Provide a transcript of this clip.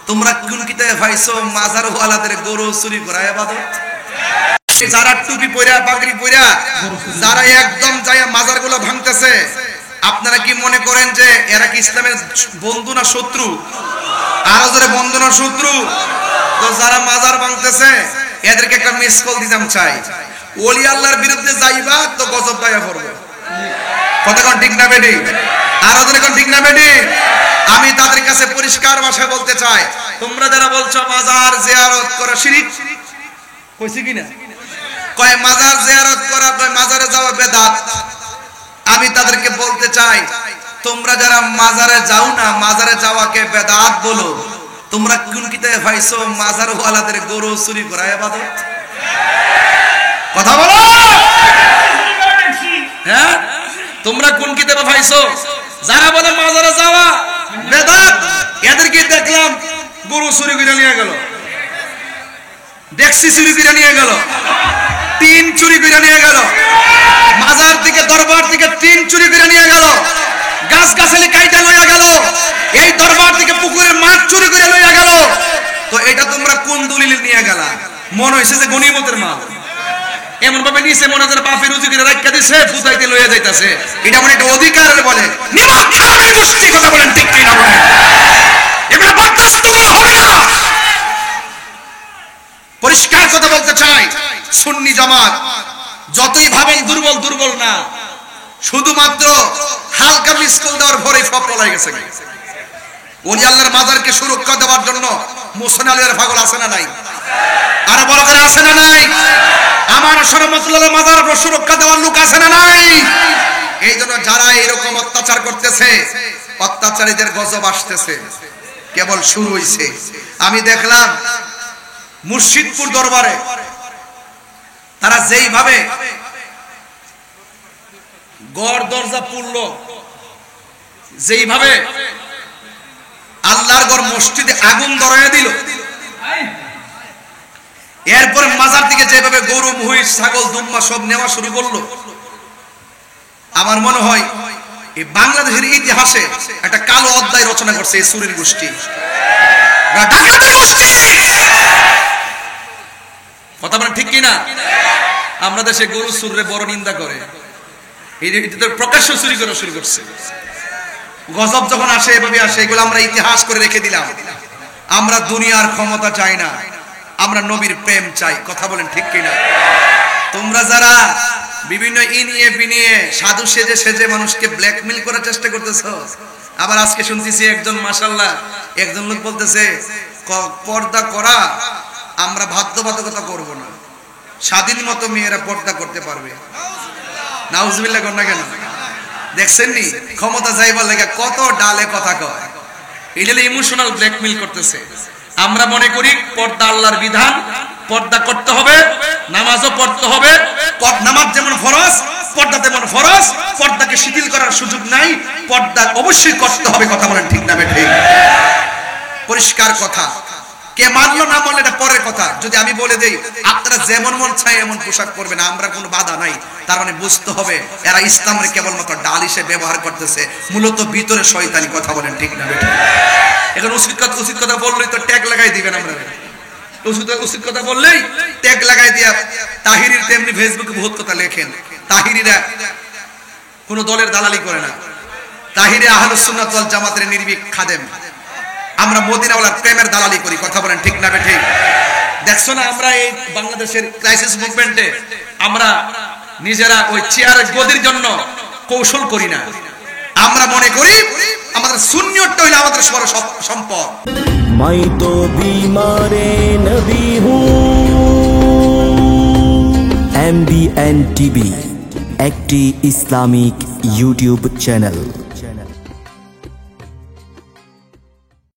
তোমরা কোন কিতাবে পাইছো মাজার ওয়ালাদের গরু চুরি করা ইবাদত? যারা টুপি পয়রা পাগড়ি পয়রা যারা একদম যায় মাজারগুলো ভাঙতেছে, আপনারা কি মনে করেন যে এরা কি ইসলামের বন্ধু না শত্রু? আরো জোরে বন্ধু না শত্রু? তো যারা মাজার ভাঙতেছে এদেরকে একটা মিস কল দিতাম চাই, ওলি আল্লাহর বিরুদ্ধে যাইবা তো গজব দায়া করবে। কথা কোন ঠিক না বেটি? আরো জোরে কোন ঠিক না বেটি? আমি তাদের কাছে পরিষ্কার ভাষায় বলতে চাই, তোমরা যারা বলছো মাজার জিয়ারত করা শিরক, কইছি কিনা? কয় মাজার জিয়ারত করা, কয় মাজারে যাওয়া বেদাত। আমি তাদেরকে বলতে চাই, তোমরা যারা মাজারে যাও না, মাজারে যাওয়াকে বেদাত বলো, তোমরা কোন কিতাবে পাইছো মাজার ওয়ালাদের গরু চুরি করা ইবাদত? কথা বলো। হ্যাঁ, তোমরা কোন কিতাবে পাইছো? যারা বলে মাজারে যাওয়া বেদাত, এদেরকে দেখলাম গরু চুরি করে নিয়ে গেল, দেখছি চুরি করে নিয়ে গেল, তিন চুরি করে নিয়ে গেল, মাজার থেকে দরবার থেকে তিন চুরি করে নিয়ে গেল, গাছ গাছালি কাইটা লইয়া গেল, এই দরবার থেকে পুকুরের মাছ চুরি করে লইয়া গেল। তো এটা তোমরা কোন দলিল নিয়ে গেলা? মনে হইছে যে গনিমতের মাল, এমন ভাবে নিছে মনে হয় বাপের রুজি করে রাখা দিছে, ফুটাইতে লইয়া যাইতাছে। এটা মনে একটা অধিকার বলে নিমক খাওয়ার গোষ্ঠী। কথা বলেন ঠিক কি না? বলেন এগুলো বরদাস্ত করা হবে না। পরিষ্কার কথা বলতে চাই, সুন্নি জামাত যতই ভাবেন দুর্বল, দুর্বল না, শুধুমাত্র হালকা মিসকল দেওয়ার পরে সব পলাই গেছে। ওলি আল্লাহর মাজারকে সুরক্ষা দেওয়ার জন্য মুহসিন আলীর পাগল আছে না নাই? আর বড় করে আছে না নাই? আমার শরমতুল্লাহ মাজার সুরক্ষা দেওয়ার লোক আছে না নাই? এই জন্য যারা এরকম অত্যাচার করতেছে, অত্যাচারীদের গজব আসতেছে, কেবল শুরু হইছে। আমি দেখলাম মুর্শিদপুর দরবারে তারা যেইভাবে গড় দরজা পুরল, যেইভাবে আল্লাহর গড় মসজিদে আগুন ধরাইয়া দিল, এরপরে মাজার থেকে যেভাবে গরু মহিষ ছাগল দুম্বা সব নেওয়া শুরু করলো, আমার মনে হয় এই বাংলাদেশের ইতিহাসে একটা কালো অধ্যায় রচনা করছে এই চুরির গোষ্ঠী, ডাকাতের গোষ্ঠী। কথা বলেন ঠিক কিনা? আমরা দেশে গরু চুরে বড় নিন্দা করে, প্রকাশ্য চুরি করা শুরু করছে। গজব যখন আসে এভাবে আসে, এগুলো আমরা ইতিহাস করে রেখে দিলাম। আমরা দুনিয়ার ক্ষমতা চাই না, আমরা নবীর প্রেম চাই। কথা বলেন ঠিক কিনা? তোমরা যারা বিভিন্ন ইনিয়ে বিনিয়ে সাধু সেজে সেজে মানুষকে ব্ল্যাকমেল করার চেষ্টা করতেছো, আবার আজকে শুনতেছি একজন মাশাআল্লাহ একজন লোক বলতেছে পর্দা করা আমরা বাধ্যবাধকতা করব না, স্বাধীন মতো মেয়েরা পর্দা করতে পারবে। নাউজুবিল্লাহ কর না কেন? দেখছেন নি ক্ষমতা যাইবার লাগা কত ডালে কথা কয়। এটা ইমোশনাল ব্ল্যাকমেল করতেছে। আমরা মনে করি পর্দা আল্লাহর বিধান, পর্দা করতে হবে, নামাজও পড়তে হবে। নামাজ যেমন ফরজ, পর্দা তেমন ফরজ, পর্দাকে শিথিল করার সুযোগ নাই, পর্দা অবশ্যই করতে হবে। কথা বলেন ঠিক না ঠিক? পরিষ্কার কথা। কে মানলো না মানলো এটা পরের কথা। যদি আমি বলে দেই আপনারা যেমন মন চায় এমন পোশাক পরবেন, আমরা কোনো বাধা নাই, তার মানে বুঝতে হবে এরা ইসলামের কেবলমাত্র ডাল হিসেবে ব্যবহার করতেছে, মূলত ভিতরে শয়তানি। কথা বলেন ঠিক না ঠিক? এখন উচিত কথা বললেই তো ট্যাগ লাগাই দিবেন। আমরা উচিত কথা বললেই ট্যাগ লাগাই দিয়া তাহিরির তেমনি ফেসবুকে বহুত কথা লেখেন। তাহিরিরা কোন দলের দালালি করে না, তাহিরে আহলুস সুন্নাত ওয়াল জামাতের নির্ভীক খাদেম। আমরা মদিনাওয়ালার প্রেমের দালালি করি। কথা বলেন ঠিক না ঠিক? দেখছো না আমরা এই বাংলাদেশের ক্রাইসিস মুভমেন্টে আমরা নিজেরা ওই চেয়ারের গদির জন্য কৌশল করি না। আমরা মনে করি আমাদের সুন্নিয়তটা হইলো আমাদের বড় সম্পদ। मैं तो बीमारे नबी हूँ। MBN TV একটি ইসলামিক ইউটিউব চ্যানেল।